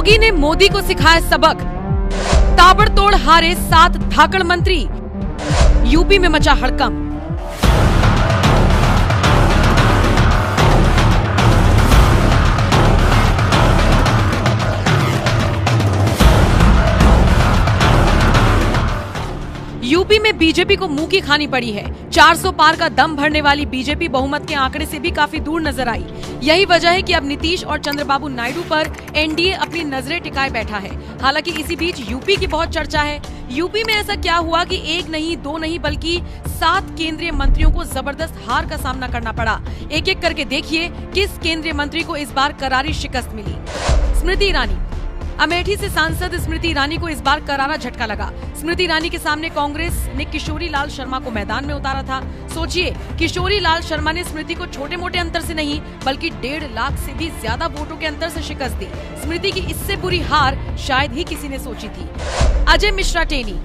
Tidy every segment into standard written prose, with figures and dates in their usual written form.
योगी ने मोदी को सिखाया सबक, ताबड़तोड़ हारे 7 धाकड़ मंत्री, यूपी में मचा हड़कंप। यूपी में बीजेपी को मुंह की खानी पड़ी है। 400 पार का दम भरने वाली बीजेपी बहुमत के आंकड़े से भी काफी दूर नजर आई। यही वजह है कि अब नीतीश और चंद्रबाबू नायडू पर एनडीए अपनी नजरें टिकाए बैठा है। हालांकि इसी बीच यूपी की बहुत चर्चा है। यूपी में ऐसा क्या हुआ कि एक नहीं, दो नहीं, बल्कि 7 केंद्रीय मंत्रियों को जबरदस्त हार का सामना करना पड़ा। एक एक करके देखिए किस केंद्रीय मंत्री को इस बार करारी शिकस्त मिली। स्मृति ईरानी। अमेठी से सांसद स्मृति ईरानी को इस बार करारा झटका लगा। स्मृति ईरानी के सामने कांग्रेस ने किशोरी लाल शर्मा को मैदान में उतारा था। सोचिए, किशोरी लाल शर्मा ने स्मृति को छोटे मोटे अंतर से नहीं बल्कि 1.5 लाख से भी ज्यादा वोटों के अंतर से शिकस्त दी। स्मृति की इससे बुरी हार शायद ही किसी ने सोची थी। अजय मिश्रा टेनी।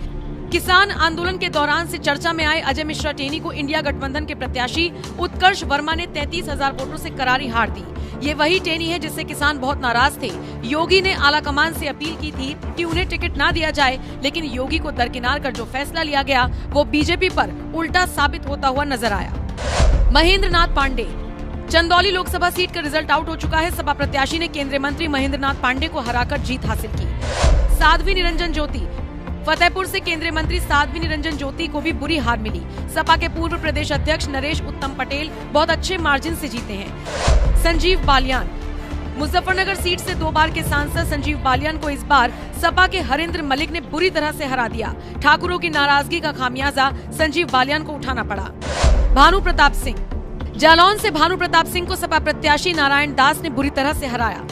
किसान आंदोलन के दौरान से चर्चा में आए अजय मिश्रा टेनी को इंडिया गठबंधन के प्रत्याशी उत्कर्ष वर्मा ने 33,000 वोटों से करारी हार दी। ये वही टेनी है जिससे किसान बहुत नाराज थे। योगी ने आला कमान से अपील की थी कि उन्हें टिकट ना दिया जाए, लेकिन योगी को दरकिनार कर जो फैसला लिया गया वो बीजेपी पर उल्टा साबित होता हुआ नजर आया। महेंद्र नाथ पांडे। चंदौली लोकसभा सीट का रिजल्ट आउट हो चुका है। सपा प्रत्याशी ने केंद्रीय मंत्री महेंद्र नाथ पांडे को हराकर जीत हासिल की। साध्वी निरंजन ज्योति। फतेहपुर से केंद्रीय मंत्री साध्वी निरंजन ज्योति को भी बुरी हार मिली। सपा के पूर्व प्रदेश अध्यक्ष नरेश उत्तम पटेल बहुत अच्छे मार्जिन से जीते हैं। संजीव बालियान। मुजफ्फरनगर सीट से 2 बार के सांसद संजीव बालियान को इस बार सपा के हरेंद्र मलिक ने बुरी तरह से हरा दिया। ठाकुरों की नाराजगी का खामियाजा संजीव बालियान को उठाना पड़ा। भानु प्रताप सिंह। जालौन से भानु प्रताप सिंह को सपा प्रत्याशी नारायण दास ने बुरी तरह से हराया।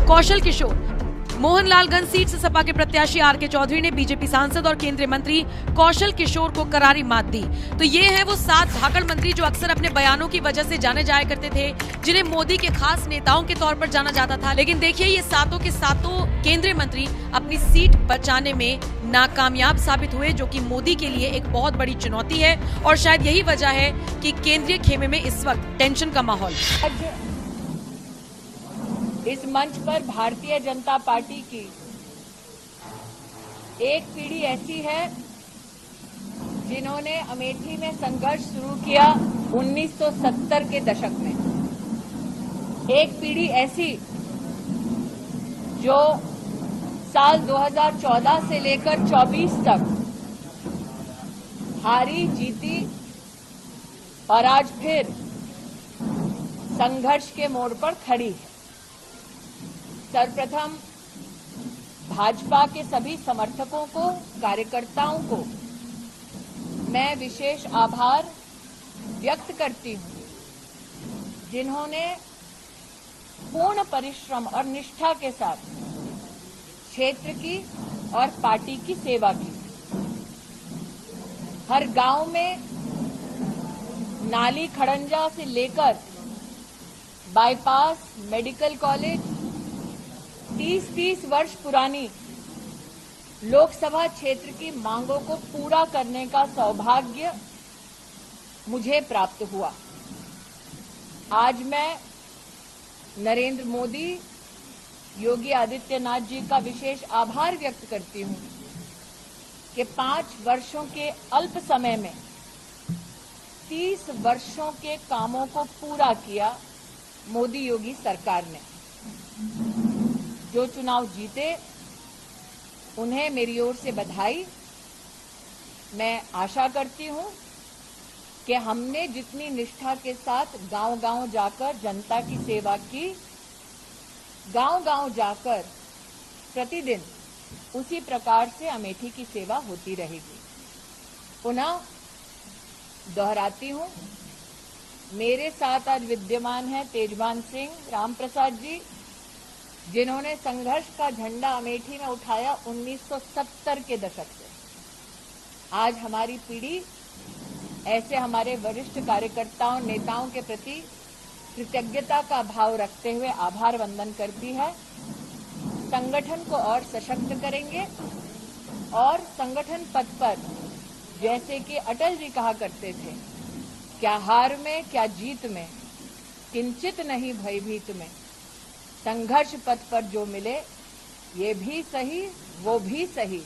कौशल किशोर। मोहनलालगंज सीट से सपा के प्रत्याशी आर.के. चौधरी ने बीजेपी सांसद और केंद्रीय मंत्री कौशल किशोर को करारी मात दी। तो ये है वो 7 धाकड़ मंत्री जो अक्सर अपने बयानों की वजह से जाने जाया करते थे, जिन्हें मोदी के खास नेताओं के तौर पर जाना जाता था। लेकिन देखिए, ये 7 के 7 केंद्रीय मंत्री अपनी सीट बचाने में नाकामयाब साबित हुए, जो कि मोदी के लिए एक बहुत बड़ी चुनौती है। और शायद यही वजह है कि केंद्रीय खेमे में इस वक्त टेंशन का माहौल। इस मंच पर भारतीय जनता पार्टी की एक पीढ़ी ऐसी है जिन्होंने अमेठी में संघर्ष शुरू किया 1970 के दशक में। एक पीढ़ी ऐसी जो साल 2014 से लेकर 24 तक हारी जीती और आज फिर संघर्ष के मोड़ पर खड़ी है। सर्वप्रथम भाजपा के सभी समर्थकों को, कार्यकर्ताओं को मैं विशेष आभार व्यक्त करती हूं, जिन्होंने पूर्ण परिश्रम और निष्ठा के साथ क्षेत्र की और पार्टी की सेवा की। हर गांव में नाली खड़ंजा से लेकर बाईपास, मेडिकल कॉलेज, 30-30 वर्ष पुरानी लोकसभा क्षेत्र की मांगों को पूरा करने का सौभाग्य मुझे प्राप्त हुआ। आज मैं नरेंद्र मोदी, योगी आदित्यनाथ जी का विशेष आभार व्यक्त करती हूं कि 5 वर्षों के अल्प समय में 30 वर्षों के कामों को पूरा किया मोदी योगी सरकार ने। जो चुनाव जीते उन्हें मेरी ओर से बधाई। मैं आशा करती हूं कि हमने जितनी निष्ठा के साथ गांव-गांव जाकर जनता की सेवा की, गांव-गांव जाकर प्रतिदिन उसी प्रकार से अमेठी की सेवा होती रहेगी। पुनः दोहराती हूं, मेरे साथ आज विद्यमान है तेजवान सिंह, रामप्रसाद जी, जिन्होंने संघर्ष का झंडा अमेठी में उठाया 1970 के दशक से। आज हमारी पीढ़ी ऐसे हमारे वरिष्ठ कार्यकर्ताओं, नेताओं के प्रति कृतज्ञता का भाव रखते हुए आभार वंदन करती है। संगठन को और सशक्त करेंगे और संगठन पथ पर, जैसे कि अटल जी कहा करते थे, क्या हार में क्या जीत में, किंचित नहीं भयभीत में, संघर्ष पथ पर जो मिले ये भी सही वो भी सही।